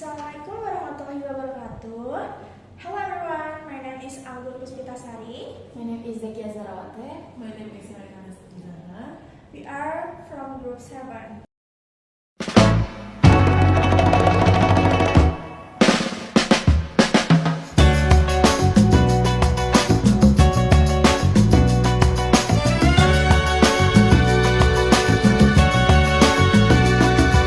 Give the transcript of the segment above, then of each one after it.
Assalamualaikum warahmatullahi wabarakatuh. Hello everyone, my name is Anggun Puspitasari. My name is Zakia Zarawate. My name is Rayana Sendana. We are from Group 7.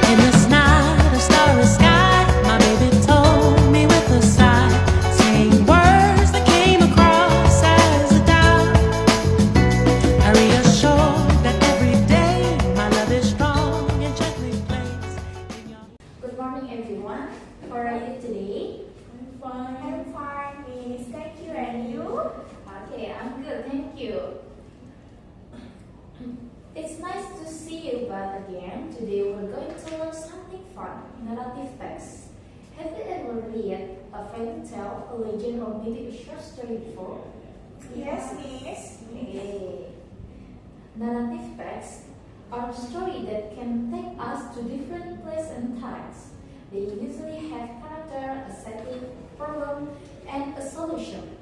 In this night of starry sky, my baby told me with a sigh, saying words that came across as a doubt. I reassured that every day my love is strong and gently placed in your. Good morning, everyone. How are you today? I'm fine, miss. Thank you, and you? Okay, I'm good, thank you. It's nice to see you back again. Today we're going to learn something fun, narrative text. Have you ever read a fairy tale, a legend, or maybe a short story before? Yes, miss. Okay. Narrative texts are stories that can take us to different places and times. They usually have character, a setting, problem, and a solution.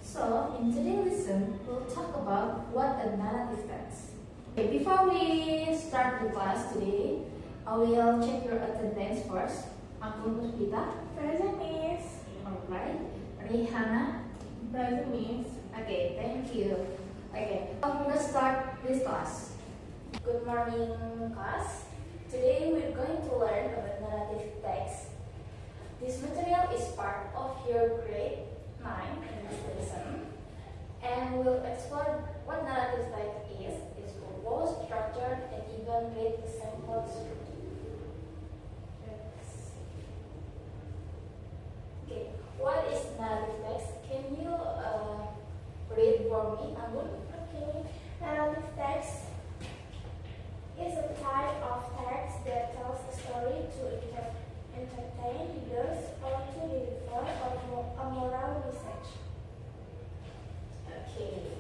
So, in today's lesson, we'll talk about what a narrative text. Okay, before we start the class today, I will check your attendance first. Anggun Puspita, Present, miss. alright. Rihana, Present, miss. okay, thank you. Okay, I'm gonna start this class. Good morning, class. Today we're going to learn about narrative text. This material is part of your grade 9 in this lesson, and we'll explore what narrative text is, its purpose, structure, and even read the sample script. Okay, what is narrative text? Can you read for me, Anggun? Okay. Narrative text is a type of text that tells a story to entertain readers or to deliver a moral message. Okay.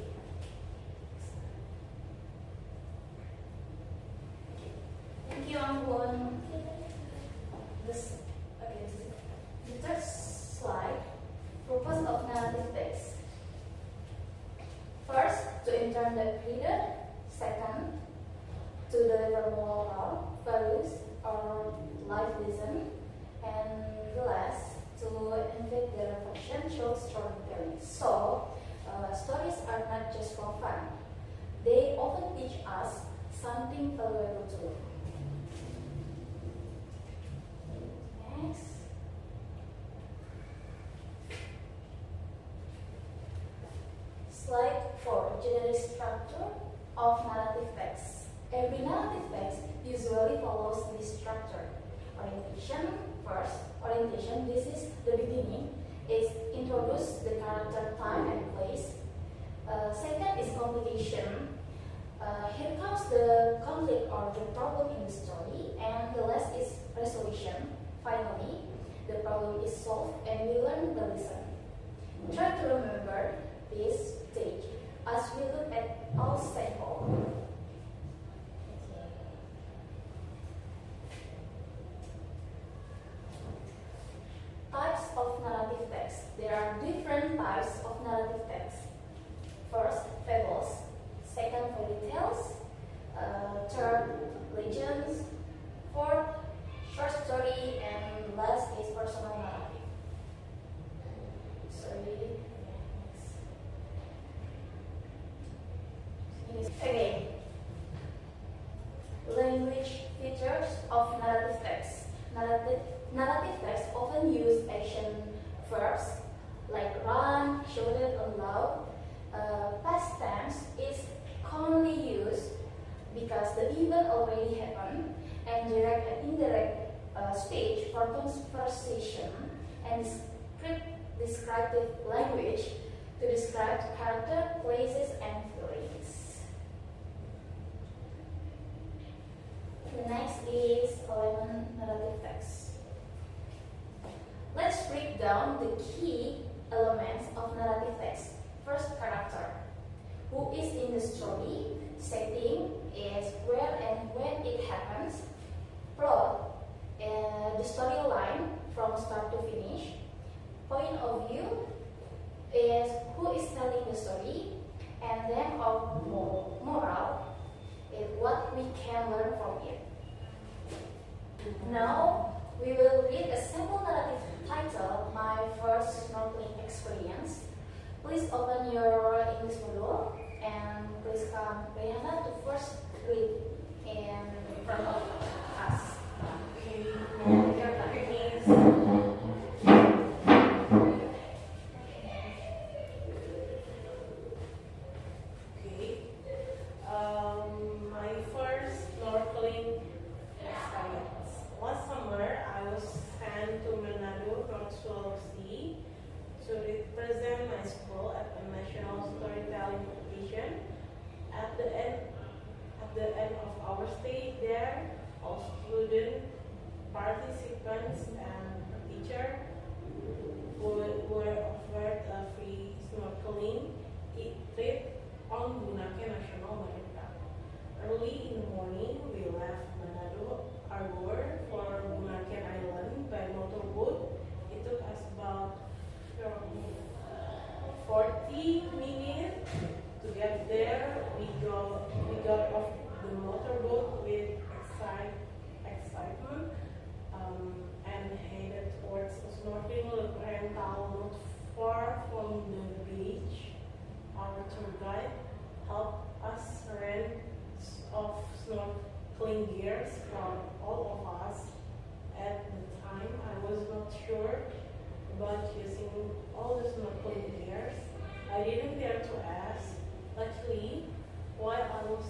Thank you, Anggun. This, okay, the third slide, purpose of narrative text. First, to entertain the reader. Second, to deliver moral values or life lesson. And the last, to invite the reflection through storytelling. So, stories are not just for fun. They often teach us something valuable too. Next. Slide 4. General structure of narrative text. Every narrative text usually follows this structure. Orientation. First, orientation. This is the beginning. It introduces the character, time, and place. Second is complication. Here comes the conflict or the problem in the story, and the last is resolution. Finally, the problem is solved and we learn the lesson. Try to remember this stage as we look at all samples. Types of narrative text. There are different types of narrative text. First, fables. Second, fairy tales. Third, legends. Fourth, short story. And last is personal narrative. Sorry. Okay. Language features of narrative text. Narrative text often use action verbs like run, shouted, and loud. Past tense is commonly used because the event already happened, and direct and indirect speech for conversation, and descriptive language to describe character, places, and feelings. The next is element narrative text. Let's break down the key elements of narrative text. First, character. Who is in the story? Setting is where and when it happens. Plot, the storyline. you is who is telling the story, and then our moral is what we can learn from it. Now we will read a simple narrative titled "My First Snorkeling Experience." Please open your English module and please come Rihanna to first read in front of us. Okay. And your turn. Okay. My first snorkeling experience. Last summer, I was sent to Manado from Sulawesi to represent my school at a national storytelling competition. At the end of our stay there, all student participants and teacher were offered a free snorkeling trip on Bunaken National Marine Park. Early in the morning, we left Manado Harbor for Bunaken Island by motorboat. It took us about 40 minutes to get there. We got off the motorboat with excitement and headed towards a snorkeling rental not far from the beach. Our tour guide helped us rent of snorkeling gears from all of us. At the time, I was not sure about using all the snorkeling gears. I didn't dare to ask. Luckily, while I was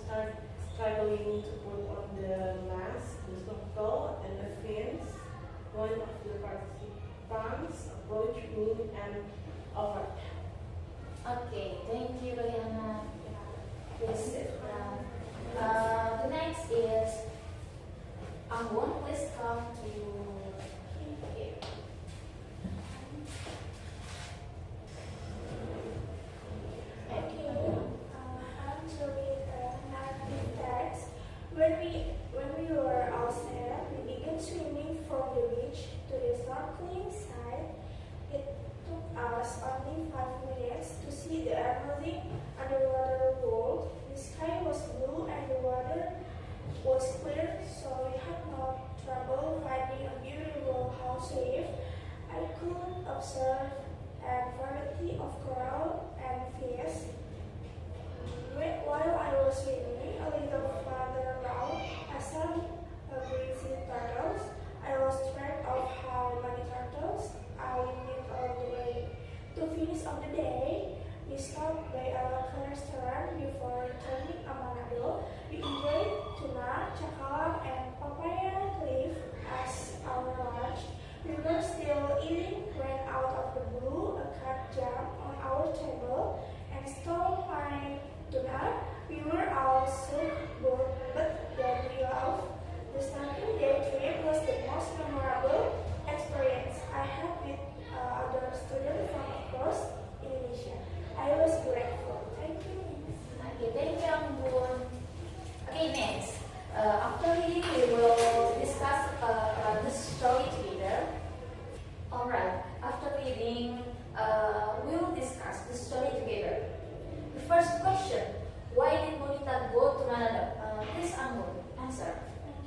struggling to put on the mask, the snorkel, and the fins, one of the participants approached me and offered. Okay, thank you, Rihanna. Please sit down. The next is Anggun. Please come to here. Okay, I'm to read a narrative text. When we were outside, we began swimming from the beach to the snorkeling side. It took us only 5 minutes to see the amazing underwater world. The sky was blue and the water was clear, so we had no trouble finding a beautiful house wave. I could observe a variety of coral and fish. While I was swimming a little further down, I saw breathing turtles. I lost track of how many turtles I met all the way. To finish of the day, we stopped by a local restaurant before returning to Manado. We enjoyed tuna, cakalang, and papaya leaf as our lunch. We were still eating when out of the blue a cat jumped on our table and stole my tuna. We were all so bored, but then we laughed. The snorkeling day trip was the most memorable experience I had with other students from across Indonesia. I was grateful. Thank you. Okay, thank you, Anggun. Okay, next. After reading, we will discuss this story together. Alright, after reading, we will discuss the story together. The first question, why did Monita go to Manado? Please, Anggun, answer.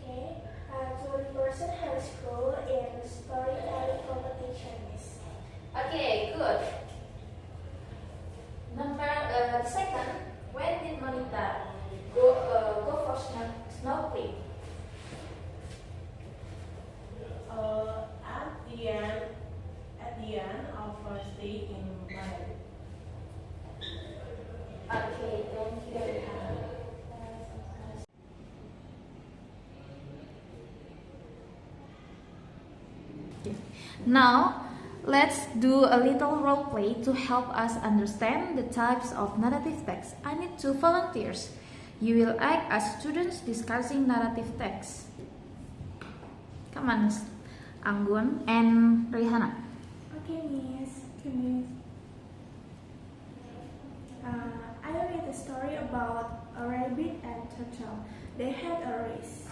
Okay. To represent her school in storytelling competition, miss. Okay, good. The second, when did Monita go for snorkeling? At the end of our stay in Manado. Okay, thank you, Rihanna. Now, let's do a little role play to help us understand the types of narrative text. I need 2 volunteers. You will act as students discussing narrative text. Come on, Anggun and Rihanna. Okay, miss. I read a story about a rabbit and turtle. They had a race.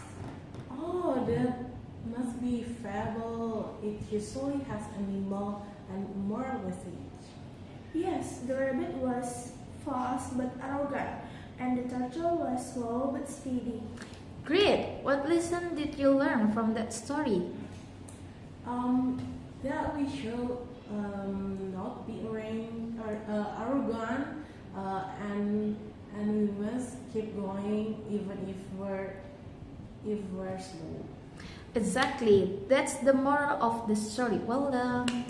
Oh, that must be fable. it usually has animal and moral message. Yes, the rabbit was fast but arrogant, and the turtle was slow but speedy. Great! What lesson did you learn from that story? That we should not be arrogant, and we must keep going even if we're slow. Exactly, that's the moral of the story. Well done.